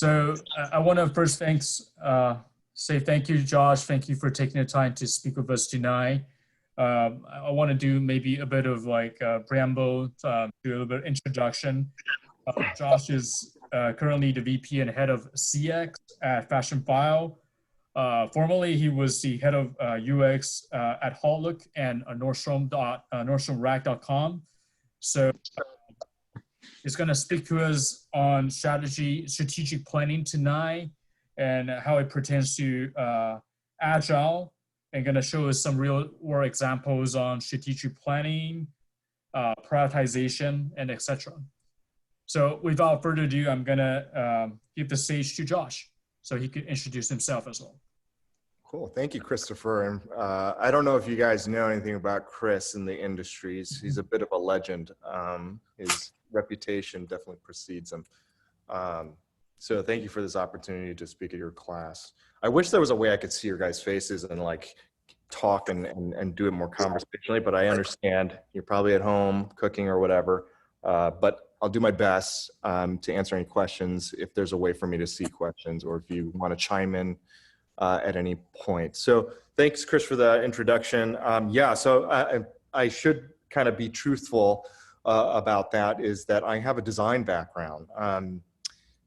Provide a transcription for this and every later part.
So I want to first say thank you, Josh. Thank you for taking the time to speak with us tonight. I want to do maybe a bit of like preamble, do a little bit of introduction. Josh is currently the VP and head of CX at FASHIONPHILE. Formerly, he was the head of UX at Outlook and Nordstormrack.com. So he's going to speak to us on strategic planning tonight and how it pertains to Agile, and going to show us some real world examples on strategic planning, prioritization, and etc. So without further ado, I'm going to give the stage to Josh so he could introduce himself as well. Cool. Thank you, Christopher. And I don't know if you guys know anything about Chris in the industries. He's a bit of a legend. His reputation definitely precedes him. So thank you for this opportunity to speak at your class. I wish there was a way I could see your guys' faces and like talk and do it more conversationally, but I understand you're probably at home cooking or whatever. But I'll do my best to answer any questions if there's a way for me to see questions, or if you want to chime in at any point. So thanks, Chris, for the introduction. So I should kind of be truthful about that, is that I have a design background.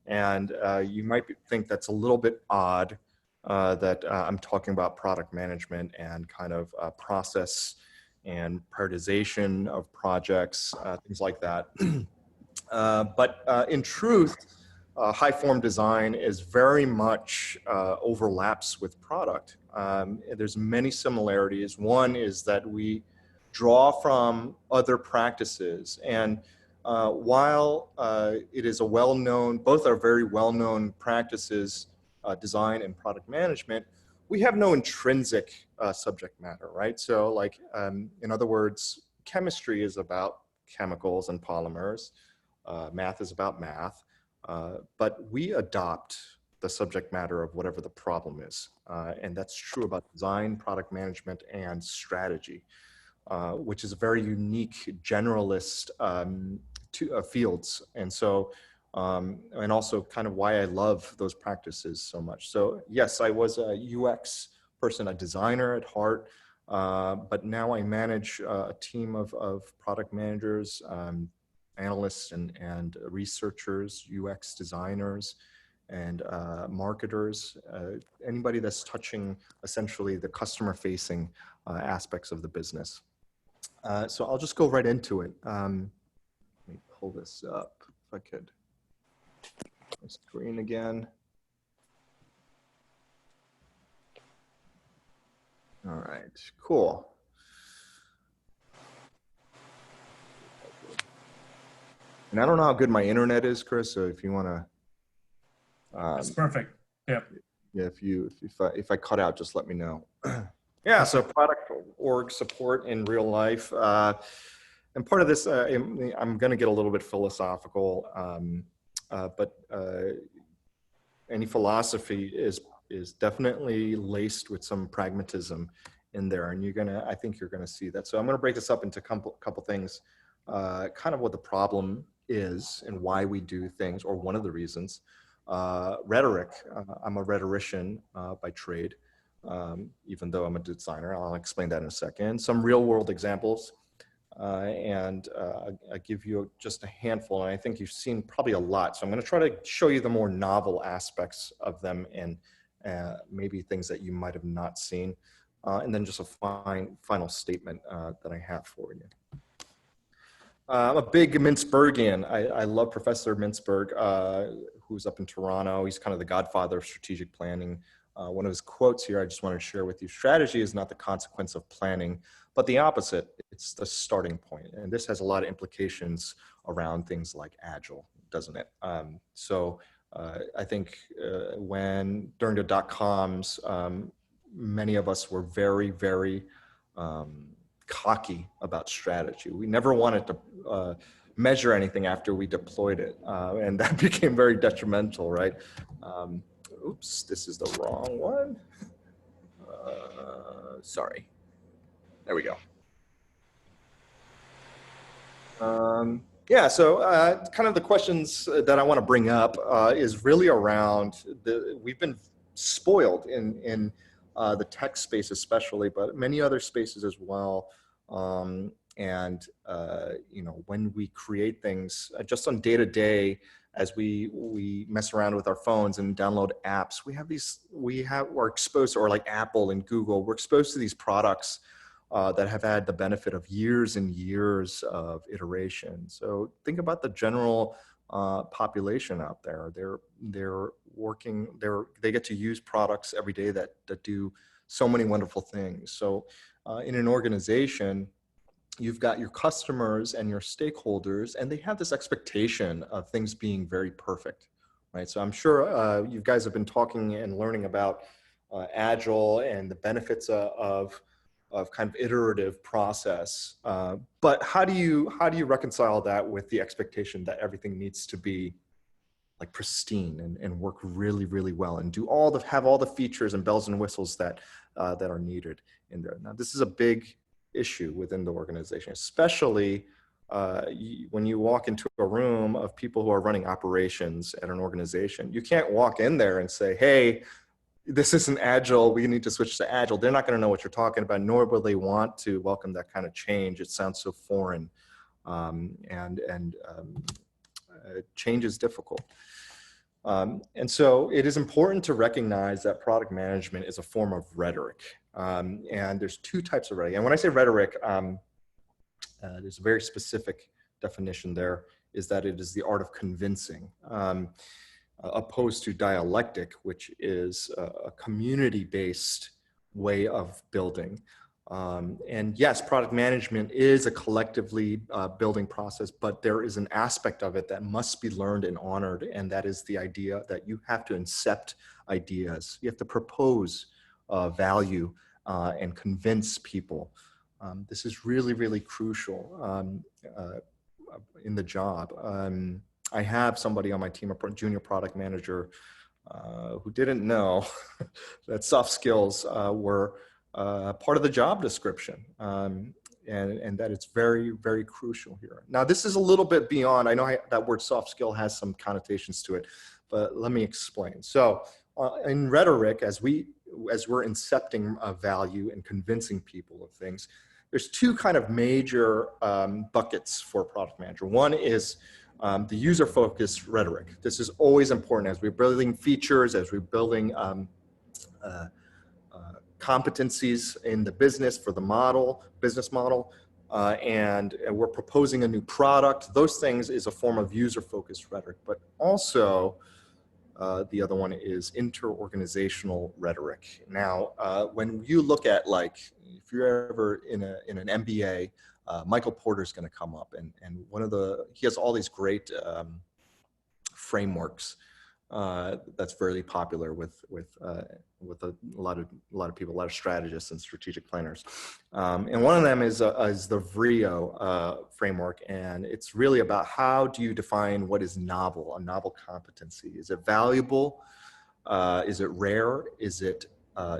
And you might think that's a little bit odd that I'm talking about product management and kind of process and prioritization of projects, things like that. But in truth, high form design is very much overlaps with product. There's many similarities. One is that we draw from other practices, and while it is a well-known, both are very well-known practices, design and product management, we have no intrinsic subject matter, right? So like, in other words, chemistry is about chemicals and polymers, math is about math, but we adopt the subject matter of whatever the problem is. And that's true about design, product management, and strategy, which is a very unique generalist fields. And so, and also kind of why I love those practices so much. So yes, I was a UX person, a designer at heart, but now I manage a team of product managers, analysts and researchers, UX designers, and marketers, anybody that's touching essentially the customer facing aspects of the business. So I'll just go right into it. Let me pull this up if I could. My screen again. All right, cool. And I don't know how good my internet is, Chris, so if you want to. That's perfect. Yeah. Yeah, if I cut out, just let me know. Yeah, so Product Org Support in real life. And part of this, I'm going to get a little bit philosophical, but any philosophy is definitely laced with some pragmatism in there, and I think you're going to see that. So I'm going to break this up into a couple things, kind of what the problem is and why we do things, or one of the reasons. Rhetoric. I'm a rhetorician by trade, even though I'm a designer. I'll explain that in a second. Some real world examples. And I give you just a handful, and I think you've seen probably a lot. So I'm going to try to show you the more novel aspects of them, and maybe things that you might have not seen. And then just a final statement that I have for you. I'm a big Mintzbergian. I love Professor Mintzberg, who's up in Toronto. He's kind of the godfather of strategic planning. One of his quotes here I just want to share with you: strategy is not the consequence of planning, but the opposite. It's the starting point. And this has a lot of implications around things like Agile, doesn't it? So I think during the dot-coms, many of us were very, very cocky about strategy. We never wanted to measure anything after we deployed it. And that became very detrimental, right? Oops, this is the wrong one. Sorry. There we go. Yeah, so kind of the questions that I want to bring up is really around we've been spoiled in the tech space especially, but many other spaces as well. You know, when we create things just on day to day, as we mess around with our phones and download apps, we're exposed, or like Apple and Google, we're exposed to these products that have had the benefit of years and years of iteration. So think about the general population out there. They get to use products every day that do so many wonderful things. So in an organization, you've got your customers and your stakeholders, and they have this expectation of things being very perfect, right? So I'm sure you guys have been talking and learning about Agile and the benefits of kind of iterative process. But how do you reconcile that with the expectation that everything needs to be like pristine and work really, really well and have all the features and bells and whistles that are needed in there? Now, this is a big issue within the organization, especially when you walk into a room of people who are running operations at an organization. You can't walk in there and say, hey, this isn't Agile, we need to switch to Agile. They're not going to know what you're talking about, nor will they want to welcome that kind of change. It sounds so foreign, change is difficult. And so it is important to recognize that product management is a form of rhetoric. And there's two types of rhetoric. And when I say rhetoric, there's a very specific definition there, is that it is the art of convincing, opposed to dialectic, which is a community-based way of building. And yes, product management is a collectively building process, but there is an aspect of it that must be learned and honored, and that is the idea that you have to incept ideas. You have to propose value and convince people. This is really, really crucial in the job. I have somebody on my team, a junior product manager, who didn't know that soft skills were part of the job description, and that it's very, very crucial here. Now, this is a little bit beyond, I know that word soft skill has some connotations to it, but let me explain. So in rhetoric, as we're incepting value and convincing people of things, there's two kind of major buckets for a product manager. One is the user-focused rhetoric. This is always important as we're building features, as we're building competencies in the business for the business model, and we're proposing a new product. Those things is a form of user-focused rhetoric, but also the other one is inter-organizational rhetoric. Now, when you look at, like, if you're ever in an MBA, Michael Porter's going to come up, and he has all these great frameworks that's very popular with a lot of people, a lot of strategists and strategic planners. And one of them is the VRIO framework, and it's really about how do you define what is novel, a novel competency. Is it valuable? Is it rare? Is it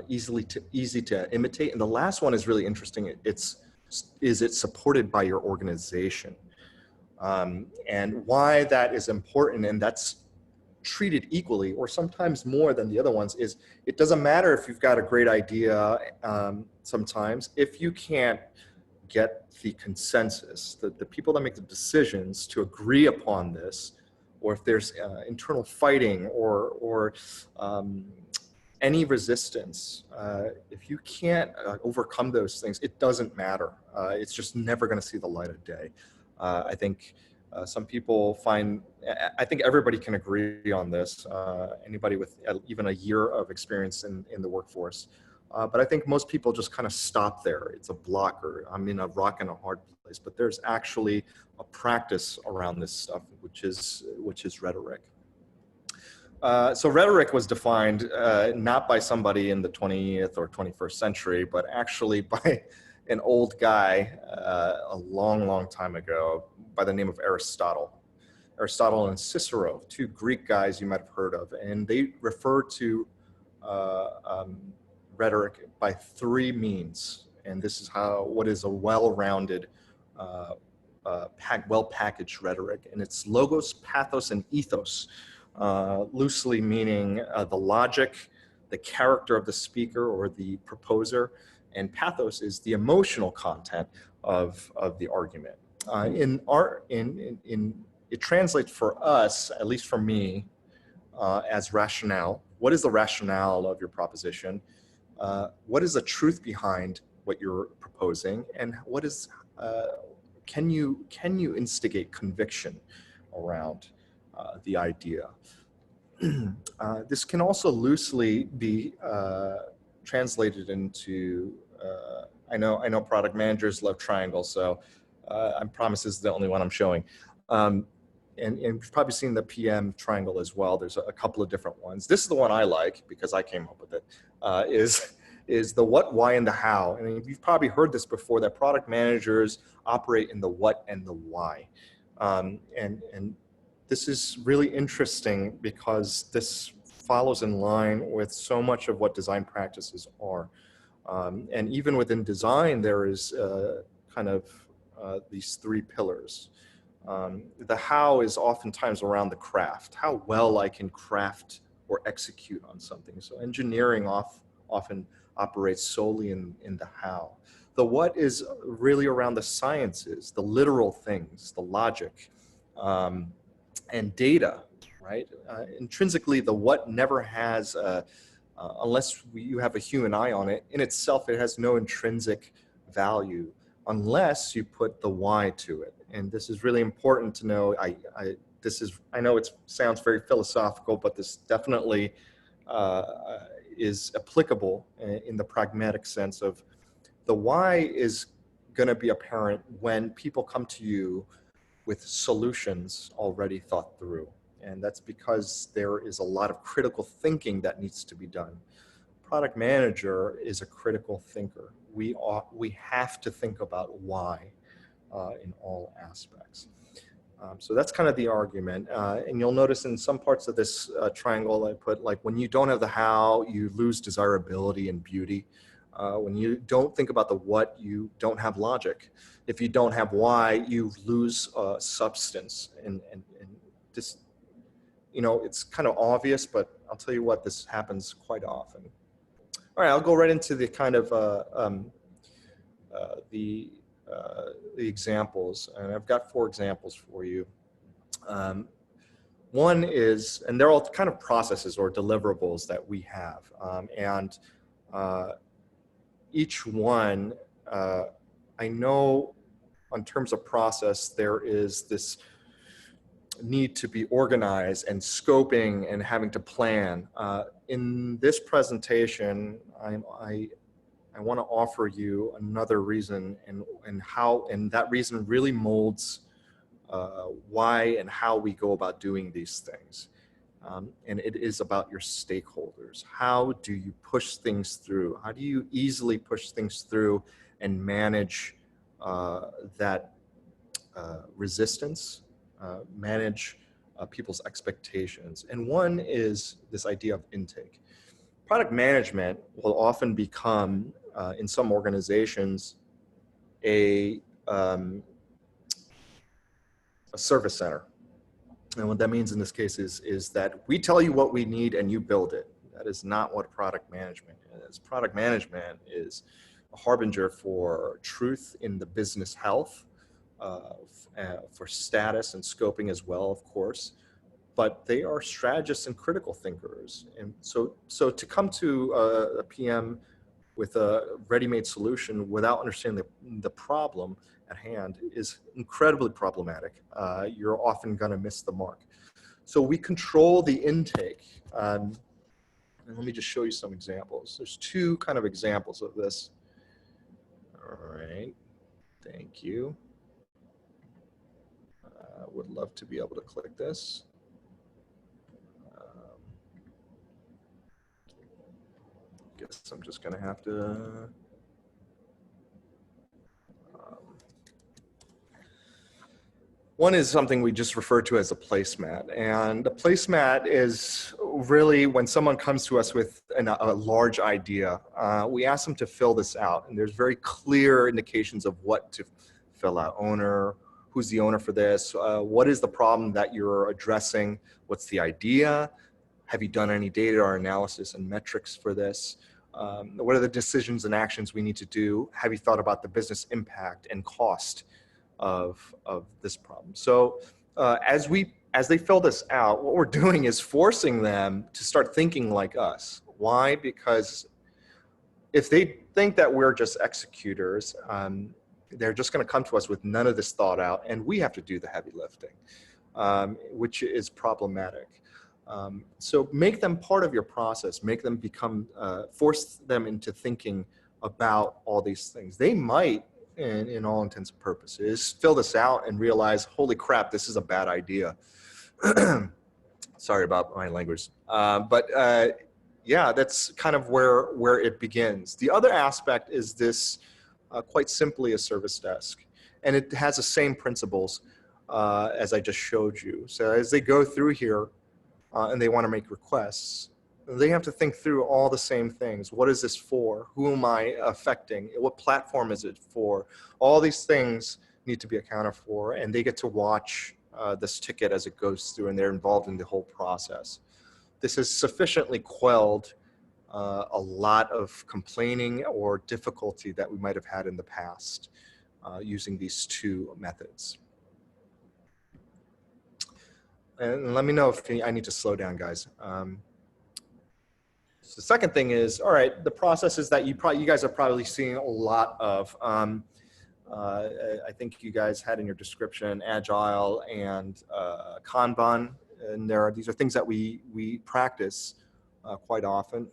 easy to imitate? And the last one is really interesting. Is it supported by your organization? And why that is important, and that's treated equally or sometimes more than the other ones, is it doesn't matter if you've got a great idea sometimes, if you can't get the consensus, the people that make the decisions to agree upon this, or if there's internal fighting or any resistance, if you can't overcome those things, it doesn't matter. It's just never going to see the light of day. I think some people I think everybody can agree on this, anybody with even a year of experience in the workforce. But I think most people just kind of stop there. It's a blocker. I'm in a rock and a hard place, but there's actually a practice around this stuff, which is rhetoric. So rhetoric was defined not by somebody in the 20th or 21st century, but actually by an old guy a long, long time ago by the name of Aristotle. Aristotle and Cicero, two Greek guys you might have heard of, and they refer to rhetoric by three means. And this is what is a well-rounded well-packaged rhetoric, and it's logos, pathos, and ethos, loosely meaning the logic, the character of the speaker or the proposer, and pathos is the emotional content of the argument. It translates for us, at least for me, as rationale. What is the rationale of your proposition? What is the truth behind what you're proposing, and what is can you instigate conviction around the idea? This can also loosely be translated into. I know product managers love triangles, so I promise this is the only one I'm showing. And you've probably seen the PM triangle as well. There's a couple of different ones. This is the one I like because I came up with it. Is the what, why, and the how. And you've probably heard this before, that product managers operate in the what and the why. And this is really interesting because this follows in line with so much of what design practices are. And even within design, there is these three pillars. The how is oftentimes around the craft, how well I can craft or execute on something. So engineering often operates solely in the how. The what is really around the sciences, the literal things, the logic, and data, right? Intrinsically, the what never has, unless you have a human eye on it, in itself, it has no intrinsic value unless you put the why to it. And this is really important to know. I know it sounds very philosophical, but this definitely is applicable in the pragmatic sense of the why is going to be apparent when people come to you with solutions already thought through. And that's because there is a lot of critical thinking that needs to be done. Product manager is a critical thinker. We have to think about why in all aspects. So that's kind of the argument. And you'll notice in some parts of this triangle, I put like when you don't have the how, you lose desirability and beauty. When you don't think about the what, you don't have logic. If you don't have why, you lose substance. And this, it's kind of obvious, but I'll tell you what, this happens quite often. All right, I'll go right into the kind of the examples, and I've got 4 examples for you. One is, and they're all kind of processes or deliverables that we have, and each one, I know in terms of process, there is this need to be organized and scoping and having to plan. In this presentation, I want to offer you another reason and that reason really molds why and how we go about doing these things. And it is about your stakeholders. How do you push things through? How do you easily push things through and manage that resistance, manage people's expectations? And one is this idea of intake. Product management will often become, in some organizations, a service center. And what that means in this case is that we tell you what we need and you build it. That is not what product management is. Product management is a harbinger for truth in the business health, for status and scoping as well, of course. But they are strategists and critical thinkers. And so to come to a PM with a ready-made solution without understanding the problem at hand is incredibly problematic. You're often going to miss the mark. So we control the intake. And let me just show you some examples. There's 2 kind of examples of this. All right, thank you. Would love to be able to click this. Guess I'm just going to have to. One is something we just refer to as a placemat. And a placemat is really when someone comes to us with a large idea, we ask them to fill this out. And there's very clear indications of what to fill out: owner, who's the owner for this? What is the problem that you're addressing? What's the idea? Have you done any data or analysis and metrics for this? What are the decisions and actions we need to do? Have you thought about the business impact and cost of this problem? So as they fill this out, what we're doing is forcing them to start thinking like us. Why? Because if they think that we're just executors, they're just going to come to us with none of this thought out, and we have to do the heavy lifting, which is problematic. So make them part of your process, make them become, force them into thinking about all these things. They might, in all intents and purposes, fill this out and realize, holy crap, this is a bad idea. Sorry about my language. Yeah, that's kind of where it begins. The other aspect is this, quite simply a service desk. And it has the same principles as I just showed you. So as they go through here, and they want to make requests, they have to think through all the same things. What is this for? Who am I affecting? What platform is it for? All these things need to be accounted for, and they get to watch this ticket as it goes through, and they're involved in the whole process. This has sufficiently quelled a lot of complaining or difficulty that we might have had in the past using these two methods. And let me know if I need to slow down, guys. So the second thing is, all right, the processes that you guys are probably seeing a lot of. I think you guys had in your description Agile and Kanban, and these are things that we practice quite often.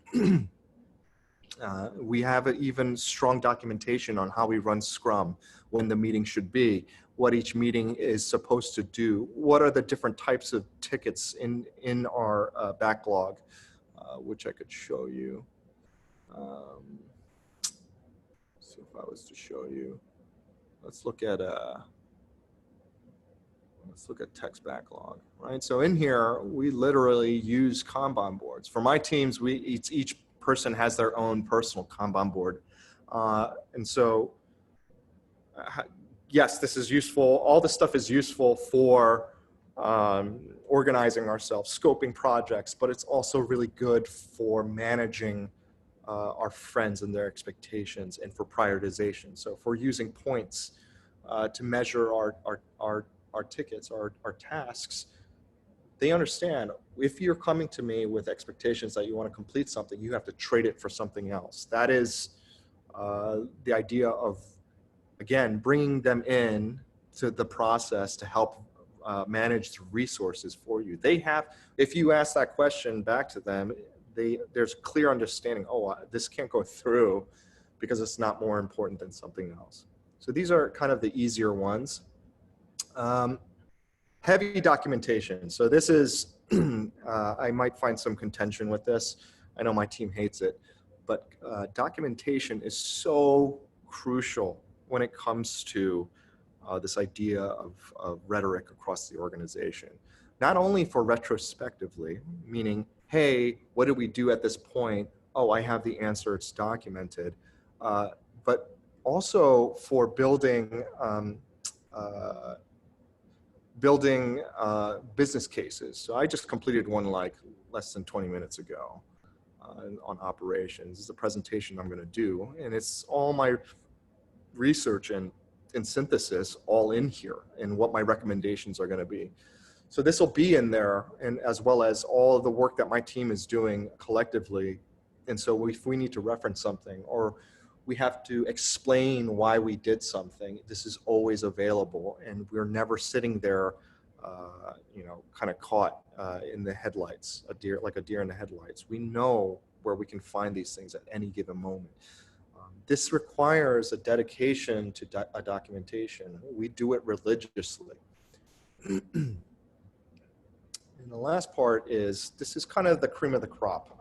We have even strong documentation on how we run Scrum, when the meeting should be, what each meeting is supposed to do, what are the different types of tickets in our backlog, which I could show you. So if I was to show you, let's look at text backlog, right? So in here, we literally use Kanban boards. For my teams, each person has their own personal Kanban board. And so, yes, this is useful. All this stuff is useful for organizing ourselves, scoping projects, but it's also really good for managing our friends and their expectations, and for prioritization. So if we're using points to measure our tickets, our tasks, they understand if you're coming to me with expectations that you want to complete something, you have to trade it for something else. That is the idea of, again, bringing them in to the process to help manage the resources for you. They have, if you ask that question back to them, there's a clear understanding, oh, this can't go through because it's not more important than something else. So these are kind of the easier ones. Heavy documentation. So this is, I might find some contention with this. I know my team hates it, but documentation is so crucial when it comes to this idea of rhetoric across the organization. Not only for retrospectively, meaning, hey, what did we do at this point? Oh, I have the answer, it's documented. But also for building business cases. So I just completed one like less than 20 minutes ago on operations. This is a presentation I'm going to do, and it's all my research and synthesis all in here, and what my recommendations are going to be. So this will be in there, and as well as all of the work that my team is doing collectively. And so if we need to reference something, or we have to explain why we did something, this is always available, and we're never sitting there, kind of caught in the headlights, like a deer in the headlights. We know where we can find these things at any given moment. This requires a dedication to a documentation. We do it religiously. And the last part is, this is kind of the cream of the crop.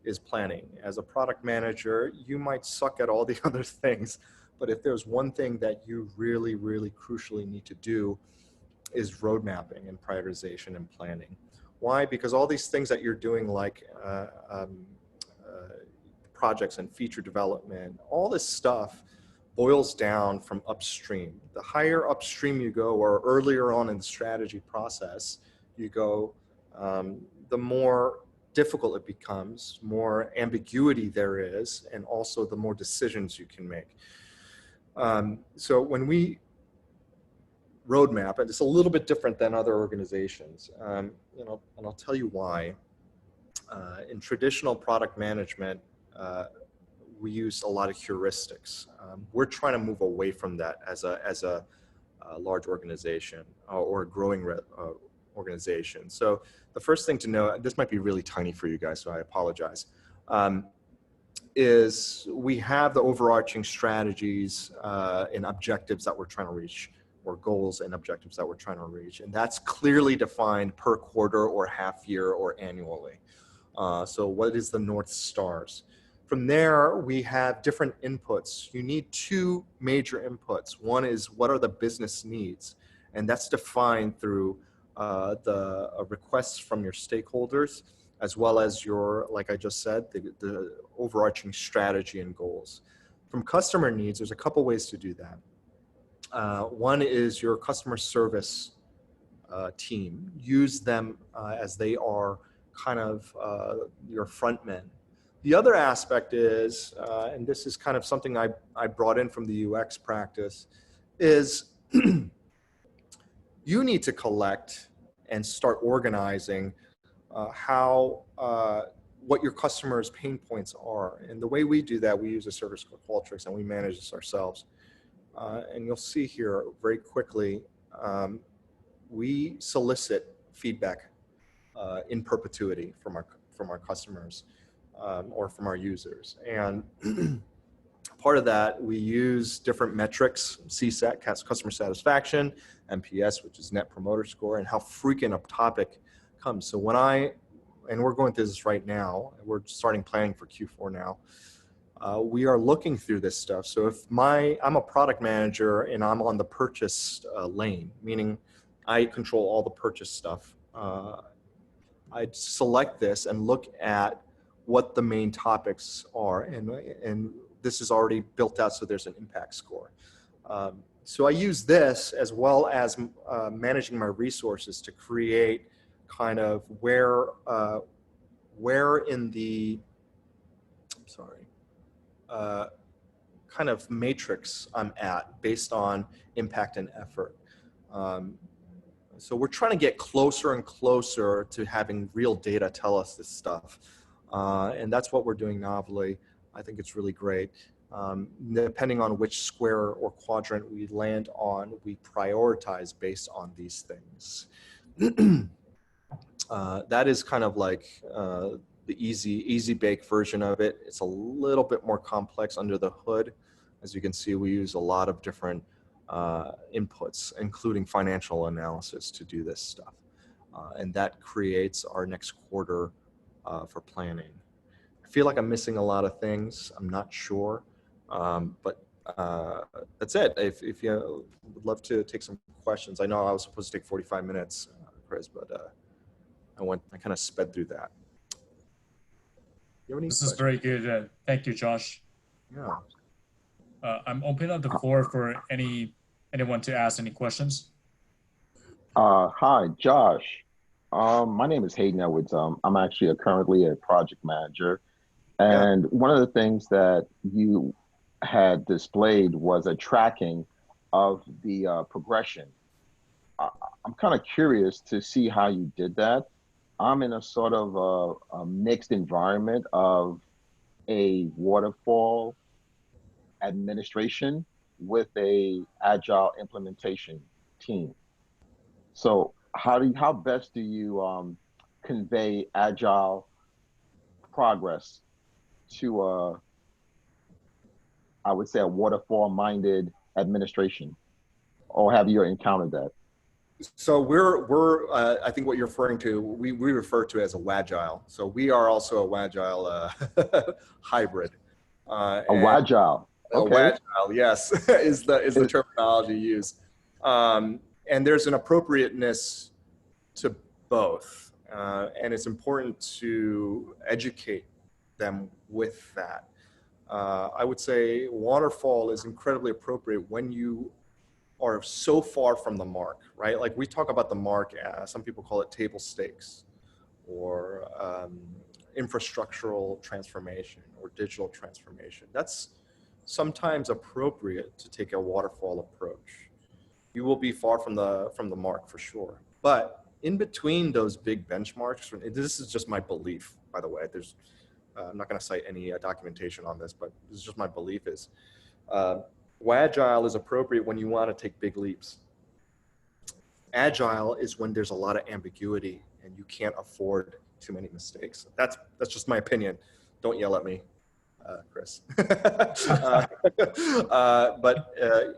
Is planning. As a product manager, you might suck at all the other things, but if there's one thing that you really, really crucially need to do, is road mapping and prioritization and planning. Why? Because all these things that you're doing, like projects and feature development, all this stuff boils down from upstream. The higher upstream you go, or earlier on in the strategy process you go, the more difficult it becomes, more ambiguity there is, and also the more decisions you can make. So when we roadmap, and it's a little bit different than other organizations, and I'll tell you why. In traditional product management, we use a lot of heuristics. We're trying to move away from that as a large organization or a growing organization. So the first thing to know, this might be really tiny for you guys, so I apologize, is we have the overarching strategies and objectives that we're trying to reach, or goals and objectives that we're trying to reach. And that's clearly defined per quarter or half year or annually. So what is the North Stars? From there, we have different inputs. You need two major inputs. One is, what are the business needs? And that's defined through the requests from your stakeholders, as well as your, like I just said, the overarching strategy and goals. From customer needs, there's a couple ways to do that. One is your customer service team. Use them as they are kind of your front men. The other aspect is, and this is kind of something I brought in from the UX practice, is you need to collect and start organizing what your customers' pain points are. And the way we do that, we use a service called Qualtrics, and we manage this ourselves. And you'll see here very quickly, we solicit feedback in perpetuity from our customers or from our users. And part of that, we use different metrics: CSAT, customer satisfaction; NPS, which is Net Promoter Score, and how frequent a topic comes. So and we're going through this right now, we're starting planning for Q4 now. We are looking through this stuff. So if I'm a product manager and I'm on the purchase lane, meaning I control all the purchase stuff, I'd select this and look at what the main topics are, and this is already built out, so there's an impact score. So I use this as well as managing my resources to create kind of where in the kind of matrix I'm at based on impact and effort. So we're trying to get closer and closer to having real data tell us this stuff. And that's what we're doing novelly. I think it's really great. Depending on which square or quadrant we land on, we prioritize based on these things. That is kind of like the easy bake version of it. It's a little bit more complex under the hood. As you can see, we use a lot of different inputs, including financial analysis, to do this stuff. And that creates our next quarter for planning. I feel like I'm missing a lot of things. I'm not sure, but that's it. If you would love to take some questions. I know I was supposed to take 45 minutes, Chris, but I kind of sped through that. You have any This questions? is very good. Thank you, Josh. Yeah. I'm opening up the floor for anyone to ask any questions. Hi, Josh. My name is Hayden Edwards. I'm actually currently a project manager. And one of the things that you had displayed was a tracking of the progression. I'm kind of curious to see how you did that. I'm in a sort of a mixed environment of a waterfall administration with a agile implementation team. So how best do you convey agile progress to I would say a waterfall minded administration, or have you encountered that? So we're I think what you're referring to, we refer to as a wagile. So we are also a wagile hybrid. A wagile. Okay. A wagile, yes, is the terminology used. And there's an appropriateness to both, and it's important to educate them with that. I would say waterfall is incredibly appropriate when you are so far from the mark, right? Like we talk about the mark as, some people call it table stakes, or infrastructural transformation or digital transformation. That's sometimes appropriate to take a waterfall approach. You will be far from the mark for sure. But in between those big benchmarks, this is just my belief, by the way. I'm not going to cite any documentation on this, but this is just my belief is Agile is appropriate when you want to take big leaps. Agile is when there's a lot of ambiguity and you can't afford too many mistakes. That's just my opinion. Don't yell at me, Chris.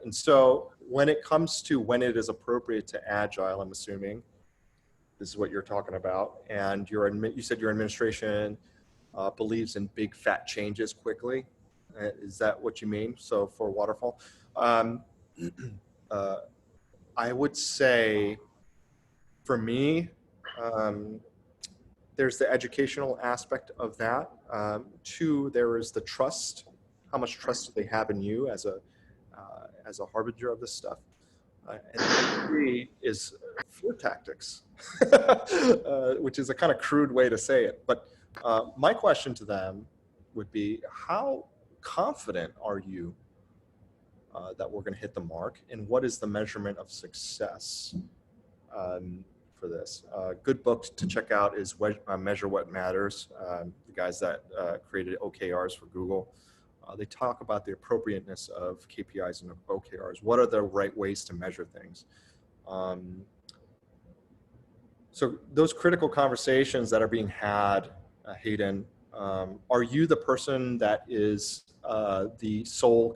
And so when it comes to when it is appropriate to Agile, I'm assuming this is what you're talking about, and you said your administration believes in big fat changes quickly. Is that what you mean? So for waterfall, I would say for me, there's the educational aspect of that. Two, there is the trust. How much trust do they have in you as a harbinger of this stuff? And three is fear tactics, which is a kind of crude way to say it. But my question to them would be, how confident are you that we're going to hit the mark? And what is the measurement of success for this? Good book to check out is Measure What Matters. The guys that created OKRs for Google. They talk about the appropriateness of KPIs and OKRs. What are the right ways to measure things? So those critical conversations that are being had, Hayden, are you the person that is the sole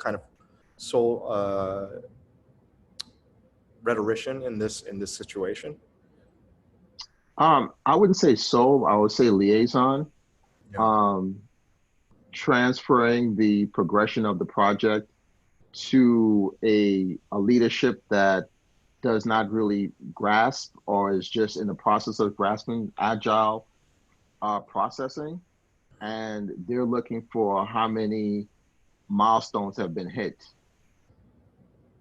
rhetorician in this situation? I wouldn't say so. I would say liaison. Yeah. Transferring the progression of the project to a leadership that does not really grasp or is just in the process of grasping agile processing, and they're looking for how many milestones have been hit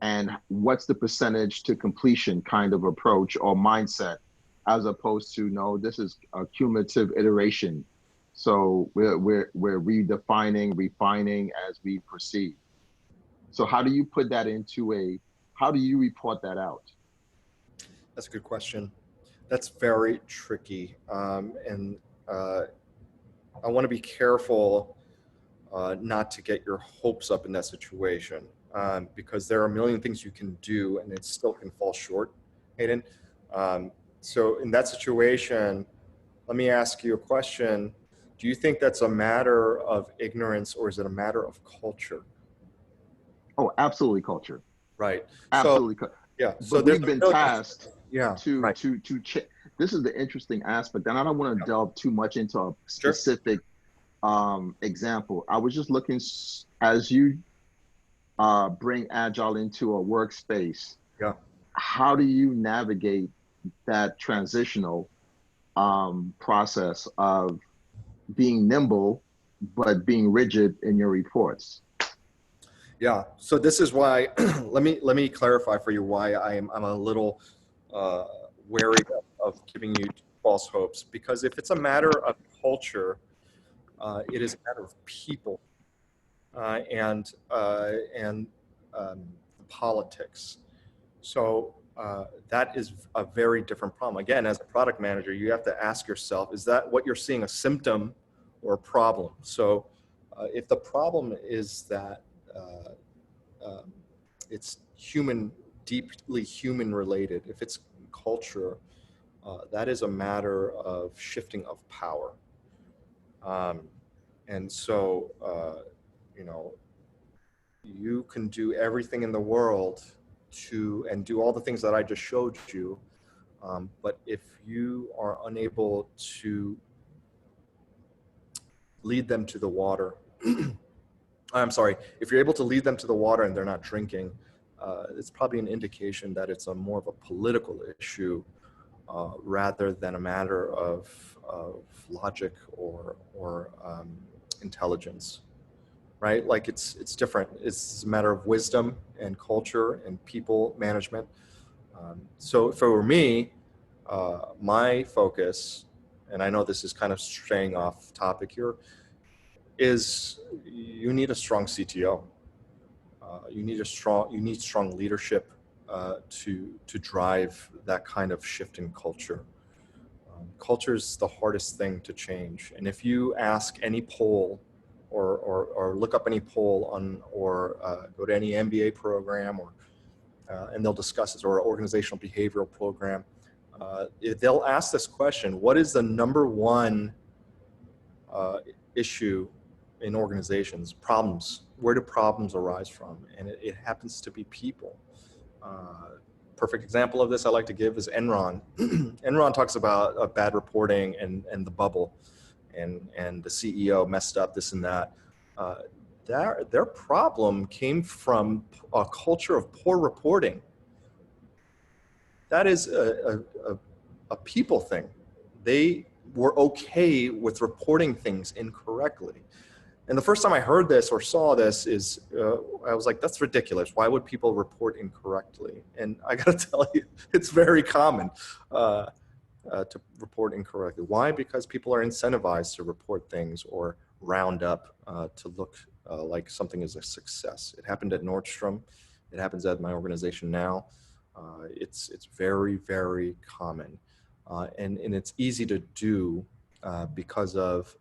and what's the percentage to completion kind of approach or mindset, as opposed to, no, this is a cumulative iteration. So we're redefining, refining as we proceed. So how do you put that how do you report that out? That's a good question. That's very tricky. And I want to be careful not to get your hopes up in that situation, because there are a million things you can do and it still can fall short, Hayden. So in that situation, let me ask you a question. Do you think that's a matter of ignorance or is it a matter of culture? Oh, absolutely culture. Right. Absolutely. So, yeah. But So we've been tasked to this is the interesting aspect, and I don't want to delve too much into a specific example. I was just looking as you bring agile into a workspace. Yeah. How do you navigate that transitional process of being nimble but being rigid in your reports? Yeah. So this is why let me clarify for you why I'm a little wary of giving you false hopes, because if it's a matter of culture, it is a matter of people and politics. So that is a very different problem. Again, as a product manager, you have to ask yourself, is that what you're seeing a symptom or a problem? So if the problem is that it's deeply human related, if it's culture, that is a matter of shifting of power. And so, you can do everything in the world and do all the things that I just showed you. But if you are unable to lead them to the water, I'm sorry, if you're able to lead them to the water and they're not drinking, it's probably an indication that it's more of a political issue rather than a matter of logic or intelligence. right? Like it's different. It's a matter of wisdom and culture and people management. So for me, my focus, and I know this is kind of straying off topic here, is you need a strong CTO. You need strong leadership to drive that kind of shift in culture. Culture is the hardest thing to change, and if you ask any poll, or look up any poll on, or go to any MBA program, or and they'll discuss this, or organizational behavioral program, they'll ask this question: what is the number one issue in organizations? Problems. Where do problems arise from? And it happens to be people. Perfect example of this I like to give is Enron. Enron talks about bad reporting and the bubble, and the CEO messed up this and that. Their problem came from a culture of poor reporting. That is a people thing. They were okay with reporting things incorrectly. And the first time I heard this or saw this is, I was like, that's ridiculous. Why would people report incorrectly? And I got to tell you, it's very common to report incorrectly. Why? Because people are incentivized to report things or round up to look like something is a success. It happened at Nordstrom. It happens at my organization now. It's very, very common. And it's easy to do because of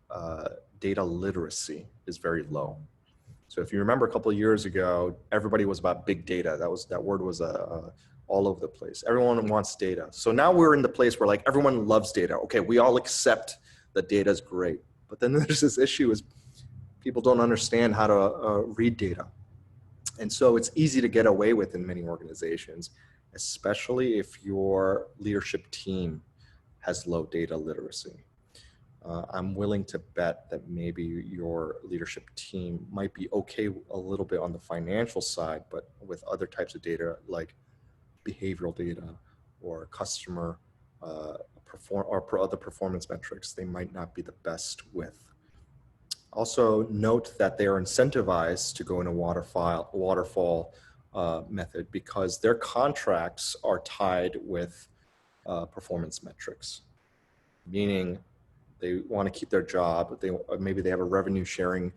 data literacy is very low. So if you remember a couple of years ago, everybody was about big data. That word was all over the place. Everyone wants data. So now we're in the place where like everyone loves data. Okay, we all accept that data is great. But then there's this issue is people don't understand how to read data. And so it's easy to get away with in many organizations, especially if your leadership team has low data literacy. I'm willing to bet that maybe your leadership team might be okay a little bit on the financial side, but with other types of data like behavioral data or customer or other performance metrics, they might not be the best with. Also note that they are incentivized to go in a waterfall method because their contracts are tied with performance metrics, meaning they want to keep their job. Maybe they have a revenue sharing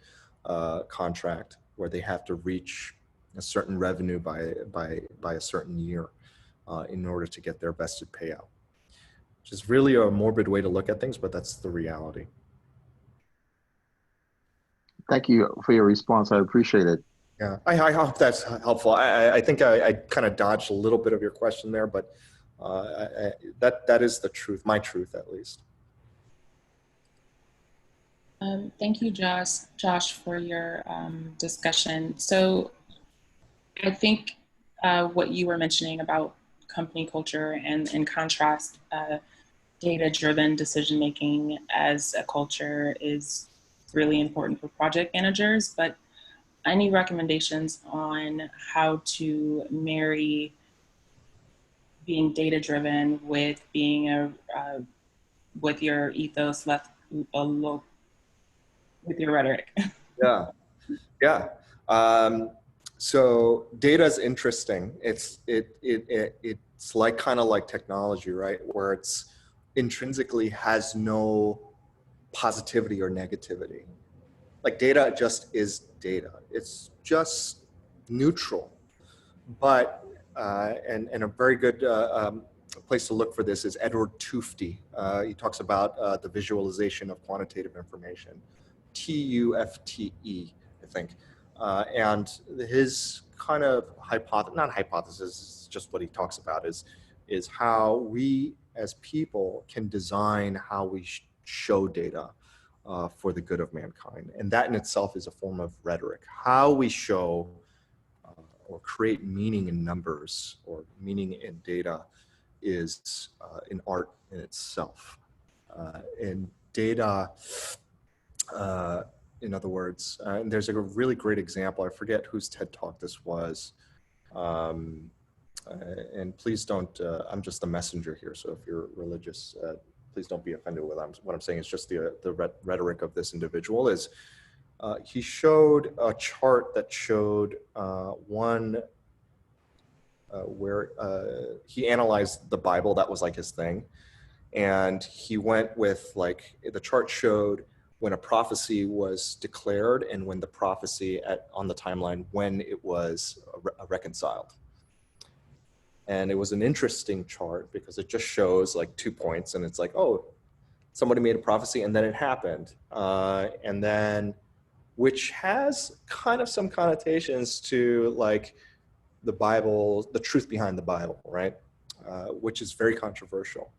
contract where they have to reach a certain revenue by a certain year in order to get their vested payout, which is really a morbid way to look at things, but that's the reality. Thank you for your response. I appreciate it. Yeah, I hope that's helpful. I think I kind of dodged a little bit of your question there, but that is the truth, my truth at least. Thank you, Josh, for your discussion. So I think what you were mentioning about company culture and in contrast, data-driven decision-making as a culture is really important for project managers, but any recommendations on how to marry being data-driven with being with your ethos with your rhetoric? Yeah. So data is interesting. It's like kind of like technology, right? Where it's intrinsically has no positivity or negativity. Like data just is data. It's just neutral. But and a very good place to look for this is Edward Tufte. He talks about the visualization of quantitative information. TUFTE, I think. And his kind of not hypothesis, is just what he talks about, is how we as people can design how we show data for the good of mankind. And that in itself is a form of rhetoric. How we show or create meaning in numbers or meaning in data is an art in itself. And data, in other words, and there's a really great example. I forget whose TED Talk this was. And please don't, I'm just the messenger here. So if you're religious, please don't be offended with what I'm saying. It's just the rhetoric of this individual is he showed a chart that showed where he analyzed the Bible. That was like his thing. And he went with, like, the chart showed when a prophecy was declared and when the prophecy on the timeline, when it was reconciled. And it was an interesting chart because it just shows like 2 points and it's like, oh, somebody made a prophecy and then it happened. And then, which has kind of some connotations to like the Bible, the truth behind the Bible, right? Which is very controversial.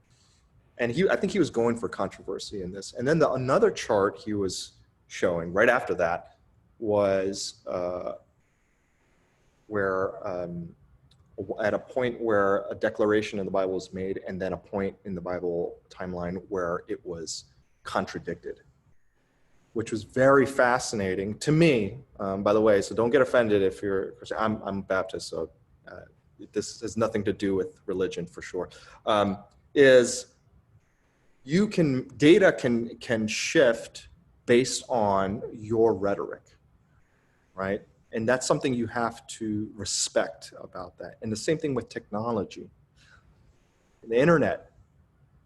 And I think he was going for controversy in this. And then another chart he was showing right after that was where at a point where a declaration in the Bible was made, and then a point in the Bible timeline where it was contradicted, which was very fascinating to me, by the way. So don't get offended if you're Christian. I'm Baptist, so this has nothing to do with religion for sure. Data can shift based on your rhetoric, right? And that's something you have to respect about that. And the same thing with technology. The internet,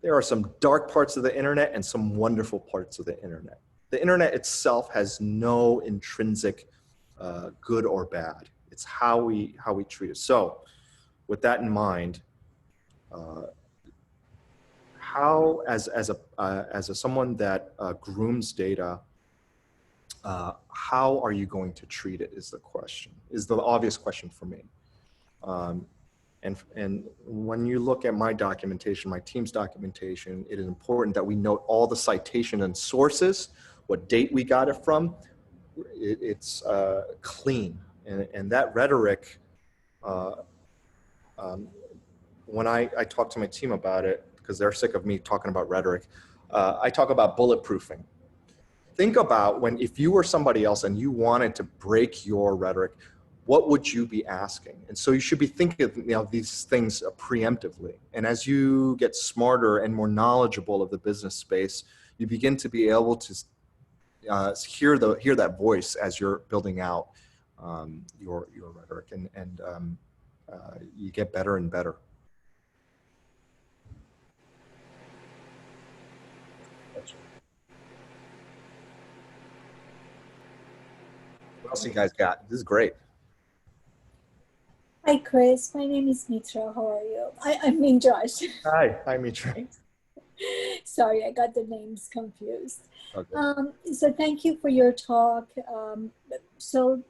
there are some dark parts of the internet and some wonderful parts of the internet. The internet itself has no intrinsic good or bad. It's how we treat it. So with that in mind, how as someone that grooms data, how are you going to treat it is the obvious question for me. And when you look at my documentation, my team's documentation, it is important that we note all the citation and sources, what date we got it from. It's clean. And that rhetoric, when I talk to my team about it, because they're sick of me talking about rhetoric, I talk about bulletproofing. Think about if you were somebody else and you wanted to break your rhetoric, what would you be asking? And so you should be thinking of these things preemptively. And as you get smarter and more knowledgeable of the business space, you begin to be able to hear that voice as you're building out your rhetoric, and you get better and better. What else you guys got? This is great. Hi, Chris. My name is Mitra. How are you? I mean Josh. Hi, Mitra. Sorry, I got the names confused. Okay. So thank you for your talk. So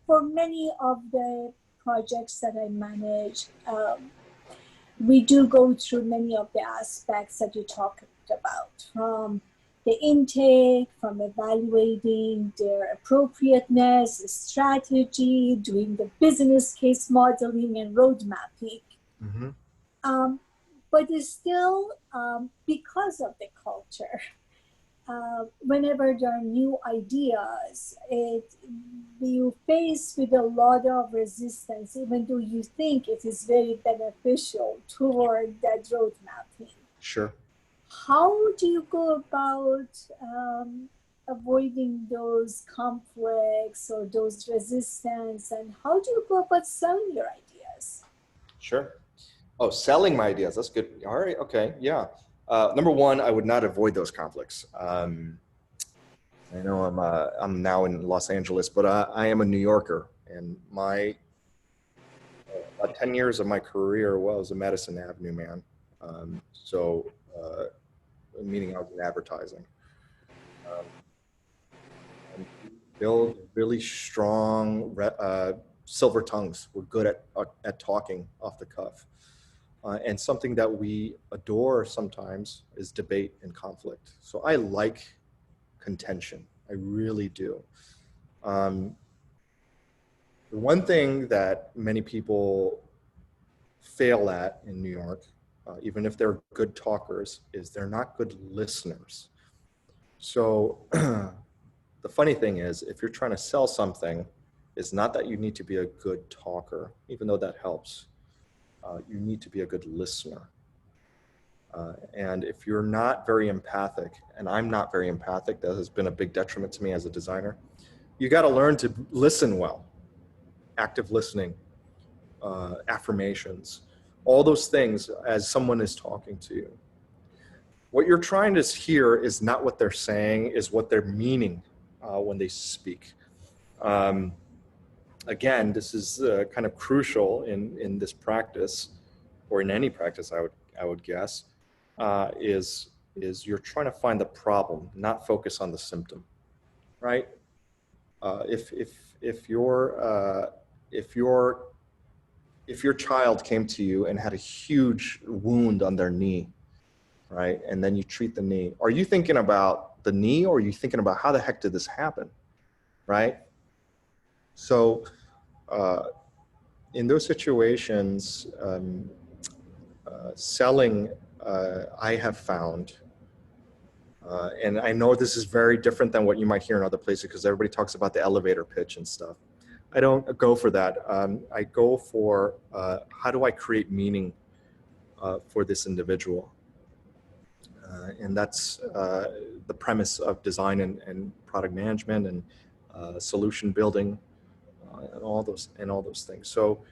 for many of the projects that I manage, we do go through many of the aspects that you talked about, from the intake, from evaluating their appropriateness, strategy, doing the business case modeling and road mapping. Mm-hmm. But it's still, because of the culture, whenever there are new ideas, you face with a lot of resistance, even though you think it is very beneficial toward that road mapping. Sure. How do you go about avoiding those conflicts or those resistance, and how do you go about selling your ideas? Sure. Oh, selling my ideas. That's good. All right. Okay. Yeah. Number one, I would not avoid those conflicts. I know I'm now in Los Angeles, but I am a New Yorker, and my about 10 years of my career was a Madison Avenue man. Meaning I was in advertising. And build really strong silver tongues. We're good at talking off the cuff. And something that we adore sometimes is debate and conflict. So I like contention. I really do. The one thing that many people fail at in New York, even if they're good talkers, is they're not good listeners. So the funny thing is, if you're trying to sell something, it's not that you need to be a good talker, even though that helps. You need to be a good listener. And if you're not very empathic, and I'm not very empathic, that has been a big detriment to me as a designer. You got to learn to listen well, active listening, affirmations, all those things as someone is talking to you. What you're trying to hear is not what they're saying, is what they're meaning when they speak. Again, this is kind of crucial in this practice, or in any practice, I would guess, is you're trying to find the problem, not focus on the symptom, right? If your child came to you and had a huge wound on their knee, right, and then you treat the knee, are you thinking about the knee, or are you thinking about how the heck did this happen, right? So in those situations, selling, I have found, and I know this is very different than what you might hear in other places, because everybody talks about the elevator pitch and stuff. I don't go for that. I go for how do I create meaning for this individual? And that's the premise of design and product management and solution building and all those things. So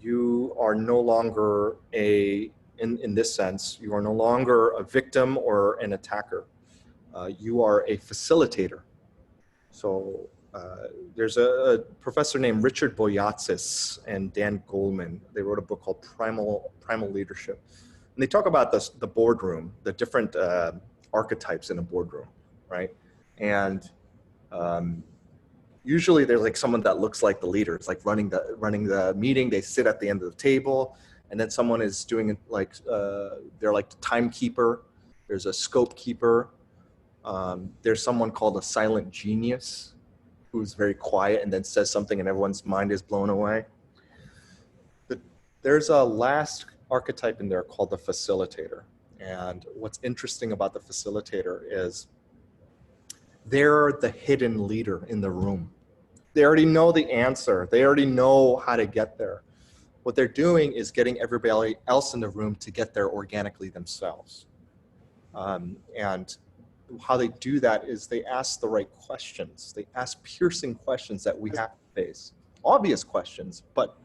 you are no longer in this sense, you are no longer a victim or an attacker. You are a facilitator. So there's a professor named Richard Boyatzis and Dan Goleman. They wrote a book called Primal Leadership. And they talk about the boardroom, the different archetypes in a boardroom, right? And usually there's like someone that looks like the leader. It's like running the meeting. They sit at the end of the table, and then someone is doing like they're like the timekeeper. There's a scope keeper. There's someone called a silent genius, who's very quiet and then says something and everyone's mind is blown away. There's a last archetype in there called the facilitator. And what's interesting about the facilitator is they're the hidden leader in the room. They already know the answer. They already know how to get there. What they're doing is getting everybody else in the room to get there organically themselves. And how they do that is they ask the right questions. They ask piercing questions that we have to face. Obvious questions, but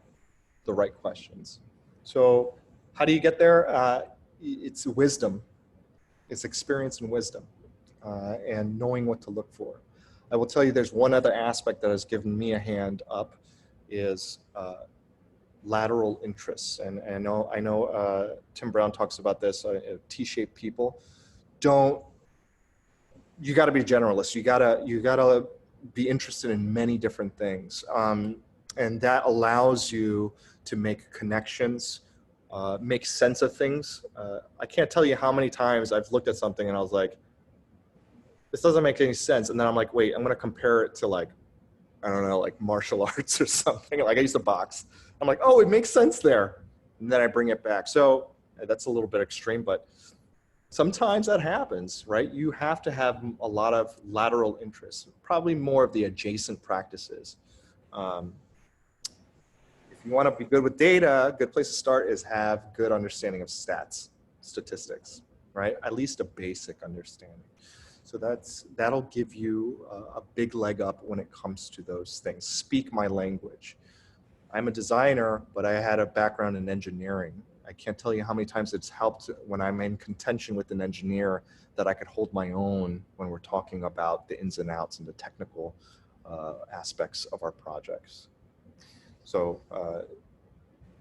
the right questions. So how do you get there? It's wisdom. It's experience and wisdom, and knowing what to look for. I will tell you there's one other aspect that has given me a hand up is lateral interests. And I know Tim Brown talks about this, T-shaped people. You got to be generalist. You gotta be interested in many different things, and that allows you to make connections, make sense of things. I can't tell you how many times I've looked at something and I was like, this doesn't make any sense, and then I'm like, wait, I'm gonna compare it to like, I don't know, like martial arts or something. Like I used to box. I'm like, oh, it makes sense there, and then I bring it back. So that's a little bit extreme, but sometimes that happens, right? You have to have a lot of lateral interests, probably more of the adjacent practices. If you want to be good with data, a good place to start is have good understanding of statistics, right? At least a basic understanding. So that'll give you a big leg up when it comes to those things. Speak my language. I'm a designer, but I had a background in engineering. I can't tell you how many times it's helped when I'm in contention with an engineer that I could hold my own when we're talking about the ins and outs and the technical aspects of our projects. So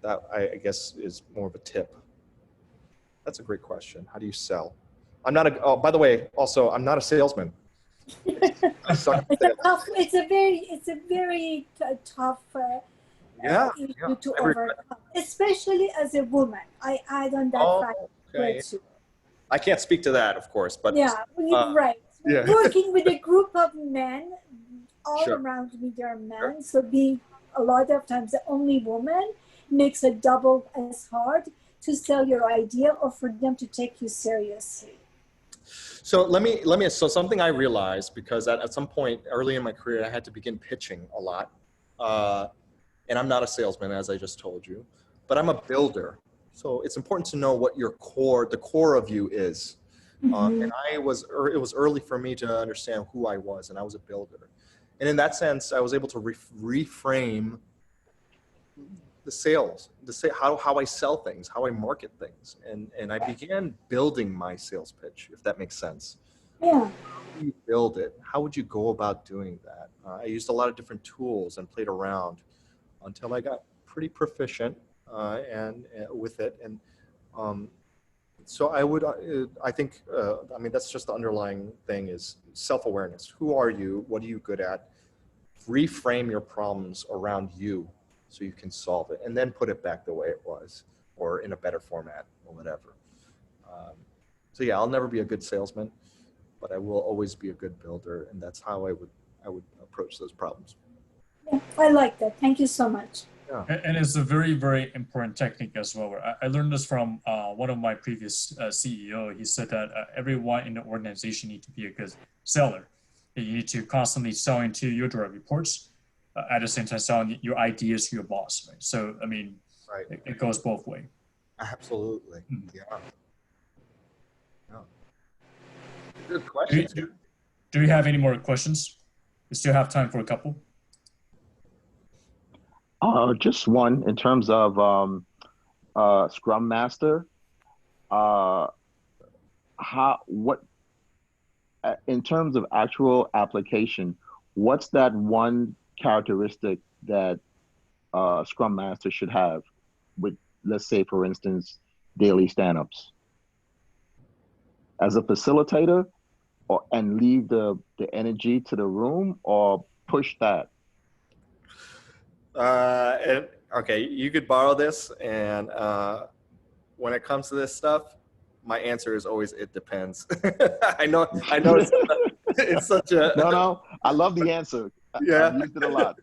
that I guess is more of a tip. That's a great question. How do you sell? Oh, by the way, also, I'm not a salesman. It's a very tough issue to overcome, especially as a woman. I add on that fact. Okay. I can't speak to that, of course, but yeah, right. Yeah. Working with a group of men, all Sure. around me there are men, so being a lot of times the only woman makes it double as hard to sell your idea or for them to take you seriously. So so something I realized, because at some point early in my career, I had to begin pitching a lot. And I'm not a salesman, as I just told you, but I'm a builder. So it's important to know what the core of you is. Mm-hmm. And it was early for me to understand who I was, and I was a builder. And in that sense, I was able to reframe the sales, how I sell things, how I market things. And I began building my sales pitch, if that makes sense. Yeah. How do you build it? How would you go about doing that? I used a lot of different tools and played around until I got pretty proficient and with it. And so I think, I mean, that's just the underlying thing is self-awareness. Who are you? What are you good at? Reframe your problems around you so you can solve it, and then put it back the way it was or in a better format or whatever. So yeah, I'll never be a good salesman, but I will always be a good builder, and that's how I would approach those problems. Yeah, I like that. Thank you so much. Yeah. And it's a very, very important technique as well. I learned this from one of my previous CEO. He said that everyone in the organization need to be a good seller. You need to constantly sell into your direct reports, at the same time selling your ideas to your boss, right? So, I mean, Right. it goes both ways. Absolutely. Mm. Yeah. Yeah. Good questions. Do we have any more questions? We still have time for a couple. Just one in terms of Scrum Master. In terms of actual application, what's that one characteristic that Scrum Master should have with, let's say, for instance, daily stand-ups? As a facilitator, and leave the energy to the room, or push that? Okay, you could borrow this, and when it comes to this stuff, my answer is always it depends. I know it's such a no. I love the answer. Yeah, I've used it a lot.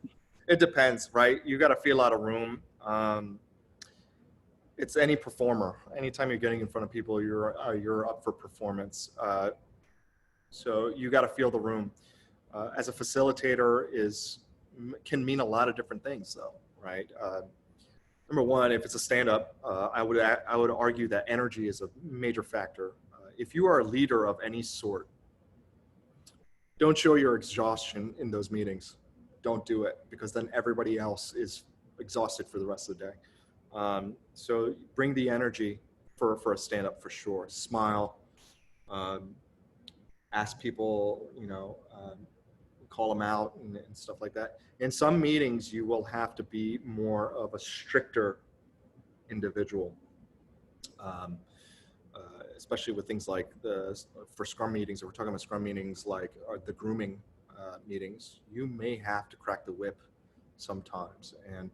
It depends, right? You got to feel out of room. It's any performer. Anytime you're getting in front of people, you're up for performance. So you got to feel the room. As a facilitator can mean a lot of different things, though, right? Number one, if it's a stand-up, I would argue that energy is a major factor. If you are a leader of any sort, don't show your exhaustion in those meetings. Don't do it, because then everybody else is exhausted for the rest of the day. So bring the energy for a stand-up for sure. Smile. Ask people, call them out and stuff like that. In some meetings, you will have to be more of a stricter individual, especially with things like for Scrum meetings, or we're talking about Scrum meetings like the grooming meetings. You may have to crack the whip sometimes, and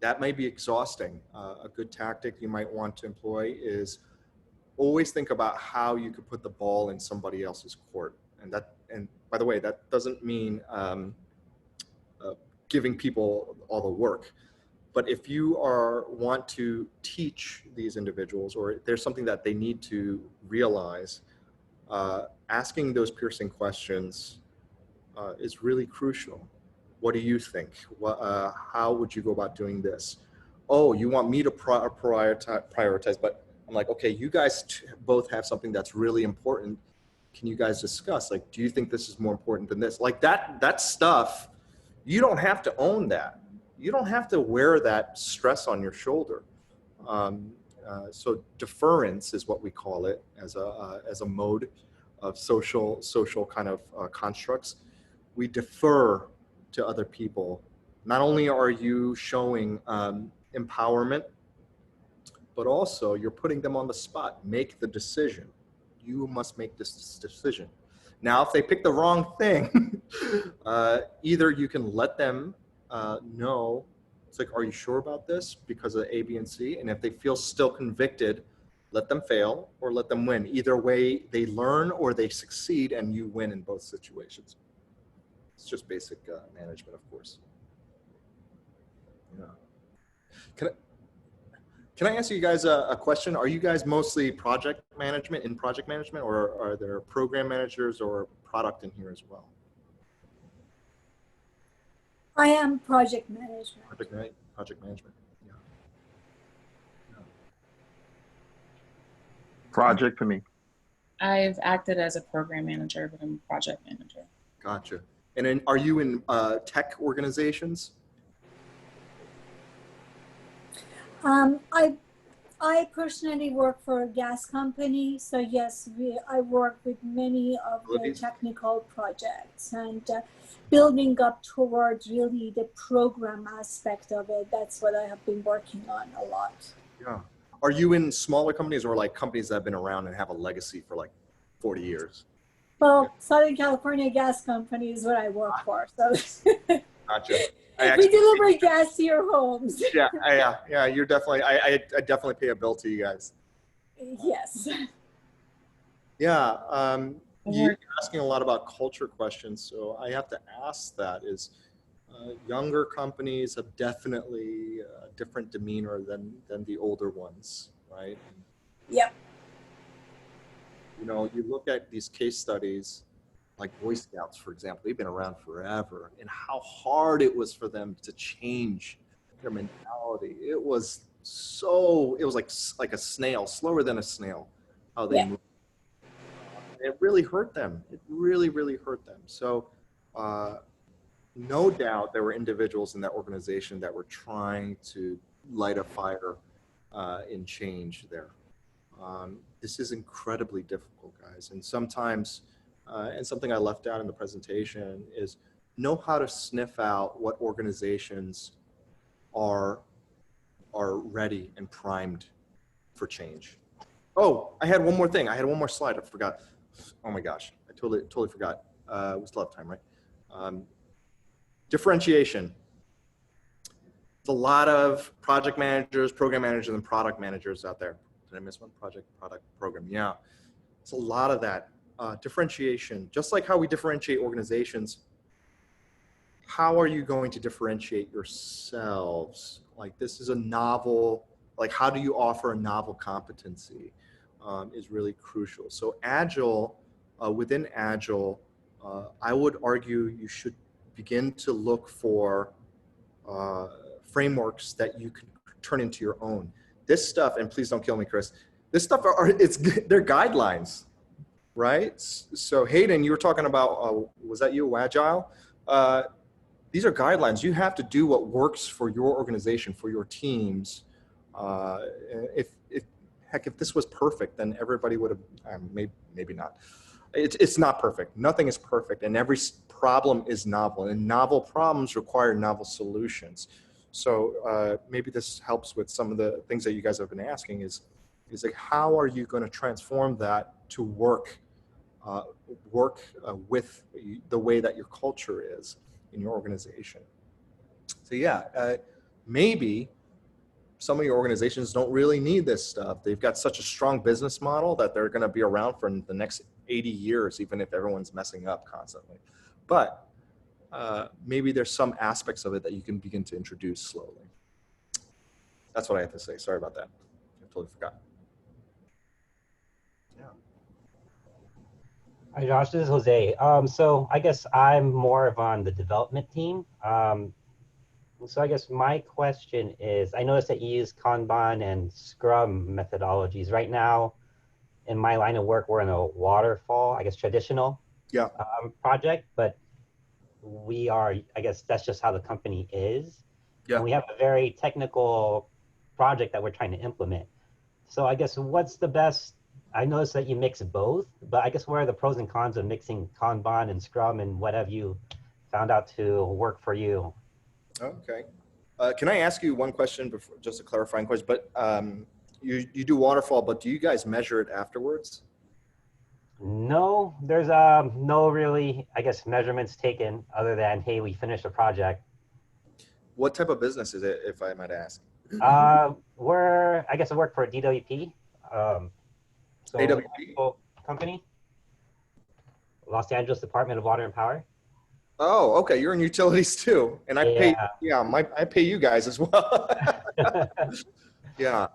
that may be exhausting. A good tactic you might want to employ is always think about how you could put the ball in somebody else's court. And by the way, that doesn't mean giving people all the work. But if you want to teach these individuals, or there's something that they need to realize, asking those piercing questions is really crucial. What do you think? How would you go about doing this? Oh, you want me to prioritize, but I'm like, okay, you guys both have something that's really important. Can you guys discuss? Like, do you think this is more important than this? Like that stuff, you don't have to own that. You don't have to wear that stress on your shoulder. So deference is what we call it as a mode of social kind of constructs. We defer to other people. Not only are you showing empowerment, but also you're putting them on the spot. Make the decision. You must make this decision. Now, if they pick the wrong thing, either you can let them know, it's like, are you sure about this because of A, B, and C? And if they feel still convicted, let them fail or let them win. Either way, they learn or they succeed, and you win in both situations. It's just basic management, of course. Yeah. Can I ask you guys a question? Are you guys mostly project management, or are there program managers or product in here as well? I am project management. Project management, yeah. Project for me. I've acted as a program manager, but I'm a project manager. Gotcha. And then are you in tech organizations? I personally work for a gas company, so yes, I work with many of the technical projects and building up towards really the program aspect of it. That's what I have been working on a lot. Yeah. Are you in smaller companies or like companies that have been around and have a legacy for like 40 years? Well, Southern California Gas Company is what I work for. So Gotcha. We deliver gas to your homes. Yeah. You're definitely. I definitely pay a bill to you guys. Yes. Yeah. You're asking a lot about culture questions, so I have to ask that. Is younger companies have definitely a different demeanor than the older ones, right? Yep. You know, you look at these case studies, like Boy Scouts, for example, they've been around forever, and how hard it was for them to change their mentality. It was like a snail, slower than a snail, how they moved. It really hurt them. It really, really hurt them. So no doubt there were individuals in that organization that were trying to light a fire in change there. This is incredibly difficult, guys. And sometimes, and something I left out in the presentation is know how to sniff out what organizations are ready and primed for change. Oh, I had one more thing. I had one more slide. I forgot. Oh my gosh, I totally forgot. We still have time, right? Differentiation. There's a lot of project managers, program managers, and product managers out there. Did I miss one? Project, product, program. Yeah, it's a lot of that. Differentiation, just like how we differentiate organizations, how are you going to differentiate yourselves? Like this is a novel, like how do you offer a novel competency is really crucial. So Agile, within Agile, I would argue you should begin to look for frameworks that you can turn into your own. This stuff, and please don't kill me, Chris, this stuff they're guidelines, right? So Hayden, you were talking about, was that you, Agile? These are guidelines. You have to do what works for your organization, for your teams. If this was perfect, then everybody would have, maybe not. It's not perfect. Nothing is perfect, and every problem is novel, and novel problems require novel solutions. So maybe this helps with some of the things that you guys have been asking is like, how are you going to transform that to work with the way that your culture is in your organization? So yeah, maybe some of your organizations don't really need this stuff. They've got such a strong business model that they're going to be around for the next 80 years, even if everyone's messing up constantly. But maybe there's some aspects of it that you can begin to introduce slowly. That's what I have to say. Sorry about that. I totally forgot. Yeah. Hi, Josh. This is Jose. So I guess I'm more of on the development team. So I guess my question is, I noticed that you use Kanban and Scrum methodologies. Right now, in my line of work, we're in a waterfall, I guess traditional project, but we are, I guess that's just how the company is. Yeah. And we have a very technical project that we're trying to implement. So I guess what's the best, I noticed that you mix both, but I guess what are the pros and cons of mixing Kanban and Scrum, and what have you found out to work for you? Okay. Can I ask you one question before, just a clarifying question, but you do waterfall, but do you guys measure it afterwards? No, there's no really, I guess, measurements taken other than, hey, we finished a project. What type of business is it, if I might ask? I guess I work for a DWP. So AWP? Company, Los Angeles Department of Water and Power. Oh, okay. You're in utilities too, and I pay. Yeah, I pay you guys as well. Yeah.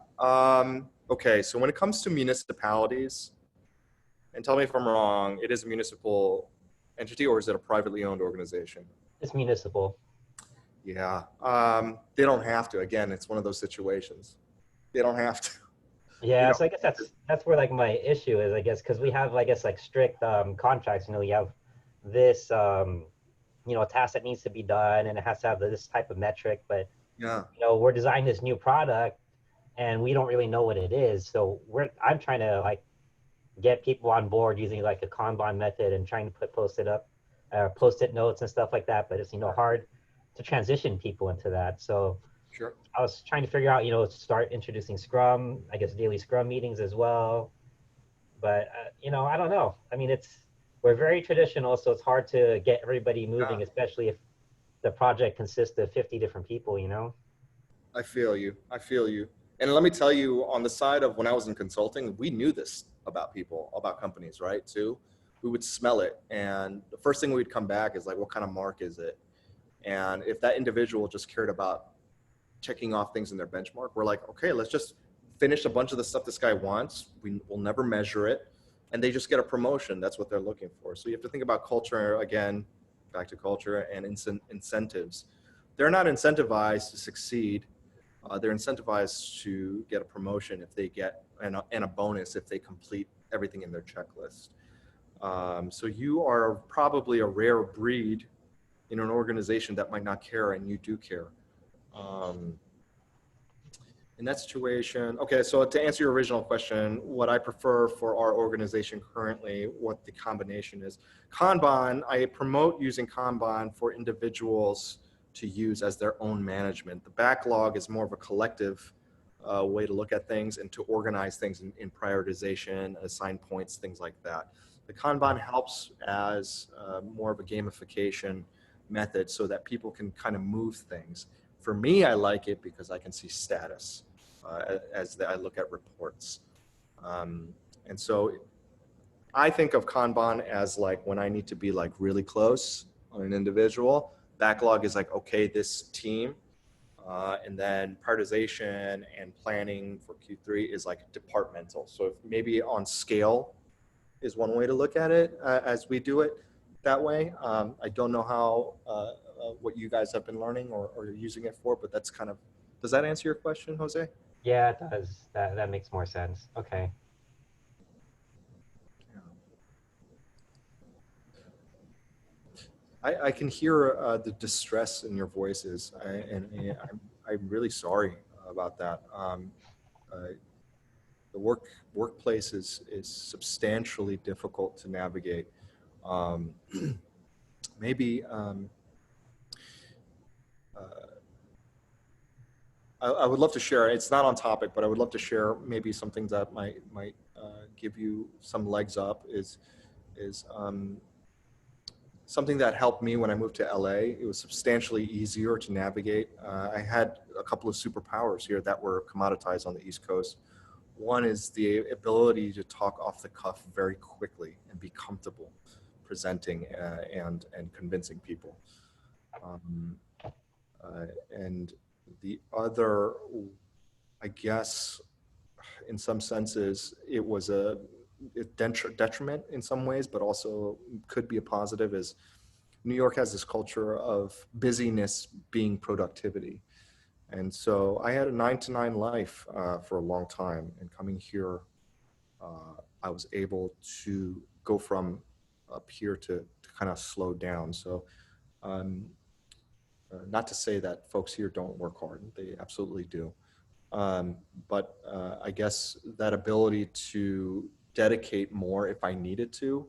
Okay. So when it comes to municipalities, and tell me if I'm wrong, it is a municipal entity, or is it a privately owned organization? It's municipal. Yeah. They don't have to. Again, it's one of those situations. They don't have to. Yeah. You know? So I guess that's where like my issue is, I guess, because we have, I guess, like strict contracts. You know, we have this you know, a task that needs to be done and it has to have this type of metric, but Yeah. you know, we're designing this new product and we don't really know what it is. So I'm trying to like get people on board using like a Kanban method and trying to put post-it notes and stuff like that. But it's, you know, hard to transition people into that. So Sure. I was trying to figure out, you know, start introducing Scrum, I guess daily Scrum meetings as well. But, you know, I don't know. I mean, we're very traditional, so it's hard to get everybody moving, Yeah. especially if the project consists of 50 different people, you know? I feel you. I feel you. And let me tell you, on the side of when I was in consulting, we knew this about people, about companies, right? Too. We would smell it. And the first thing we'd come back is like, what kind of mark is it? And if that individual just cared about checking off things in their benchmark, we're like, okay, let's just finish a bunch of the stuff this guy wants. Will never measure it. And they just get a promotion. That's what they're looking for. So you have to think about culture, again, back to culture and incentives. They're not incentivized to succeed. They're incentivized to get a promotion if they get, and a bonus if they complete everything in their checklist. So you are probably a rare breed in an organization that might not care, and you do care. In that situation, okay, so to answer your original question, what I prefer for our organization currently, what the combination is. Kanban, I promote using Kanban for individuals to use as their own management. The backlog is more of a collective way to look at things and to organize things in prioritization, assign points, things like that. The Kanban helps as more of a gamification method so that people can kind of move things. For me, I like it because I can see status as I look at reports. And so I think of Kanban as like when I need to be like really close on an individual. Backlog is like, okay, this team. And then prioritization and planning for Q3 is like departmental. So if maybe on scale is one way to look at it as we do it that way. I don't know how, what you guys have been learning or using it for, but that's kind of, does that answer your question, Jose? Yeah, it does. That makes more sense. Okay. I can hear the distress in your voices, and I'm really sorry about that. The workplace is substantially difficult to navigate. Maybe I would love to share. It's not on topic, but I would love to share maybe some things that might give you some legs up. Is something that helped me when I moved to LA. It was substantially easier to navigate. I had a couple of superpowers here that were commoditized on the East Coast. One is the ability to talk off the cuff very quickly and be comfortable presenting and convincing people. And the other, I guess, in some senses, it was a detriment in some ways, but also could be a positive, is New York has this culture of busyness being productivity. And so I had a 9-to-9 life for a long time, and coming here, I was able to go from up here to kind of slow down. So not to say that folks here don't work hard, they absolutely do. But I guess that ability to dedicate more if I needed to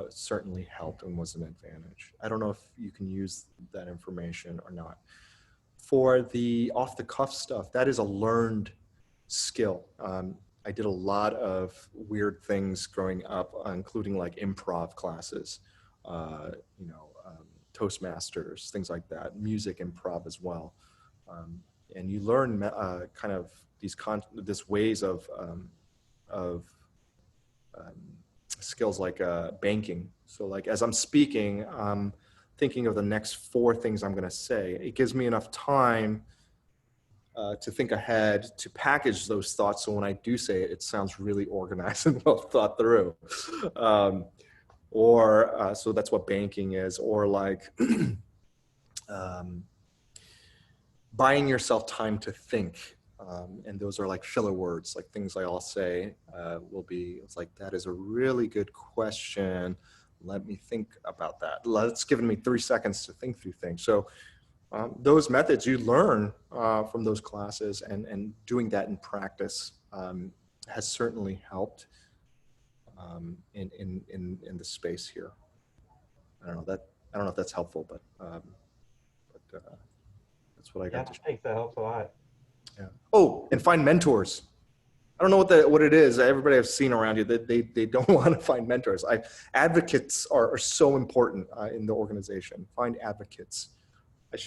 certainly helped and was an advantage. I don't know if you can use that information or not. For the off-the-cuff stuff, that is a learned skill. I did a lot of weird things growing up, including like improv classes, Toastmasters, things like that, music improv as well. And you learn kind of this ways of skills like banking. So like as I'm speaking, I'm thinking of the next 4 things I'm going to say. It gives me enough time to think ahead, to package those thoughts. So when I do say it, it sounds really organized and well thought through. So that's what banking is, or like buying yourself time to think. And those are like filler words, like things I'll say will be, it's like, that is a really good question. Let me think about that. It's given me 3 seconds to think through things. So those methods you learn from those classes, and doing that in practice has certainly helped in the space here. I don't know if that's helpful, but that's what I got to share. I think that helps a lot. Yeah. Oh, and find mentors. I don't know what it is. Everybody I've seen around you, that they don't want to find mentors. Advocates are so important in the organization. Find advocates.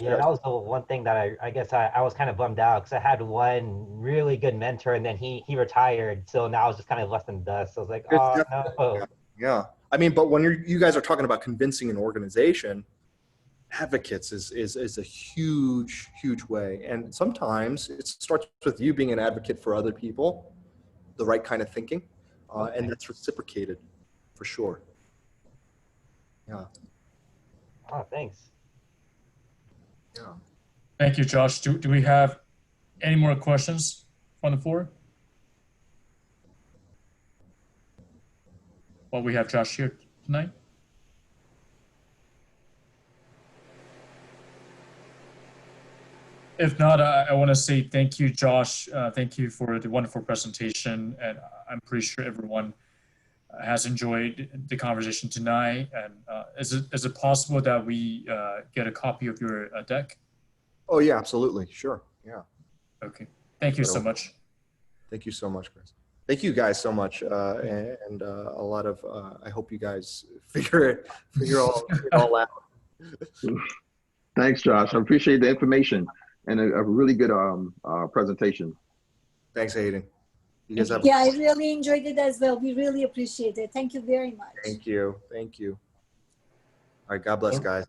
Yeah, that was the one thing that I guess I was kind of bummed out, because I had one really good mentor, and then he retired. So now I was just kind of left in the dust. So I was like, oh no. Yeah. I mean, but when you guys are talking about convincing an organization, advocates is a huge way. And sometimes it starts with you being an advocate for other people, the right kind of thinking, and that's reciprocated for sure. Yeah. Oh, thanks. Yeah. Thank you, Josh. Do we have any more questions on the floor? Well, we have Josh here tonight. If not, I want to say thank you, Josh. Thank you for the wonderful presentation. And I'm pretty sure everyone has enjoyed the conversation tonight. And is it possible that we get a copy of your deck? Oh, yeah, absolutely. Sure. Yeah. Okay. Thank you so much. Thank you so much, Chris. Thank you guys so much. And a lot of, I hope you guys figure it all out. Thanks, Josh. I appreciate the information and a really good presentation. Thanks, Hayden. You guys have Yeah, I really enjoyed it as well. We really appreciate it. Thank you very much. Thank you. Thank you. All right. God bless, guys.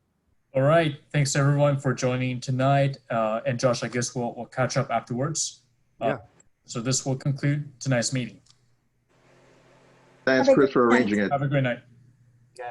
All right. Thanks, everyone, for joining tonight. And Josh, I guess we'll catch up afterwards. Yeah. So this will conclude tonight's meeting. Thanks, Chris, for arranging it. Have a great night. Guys.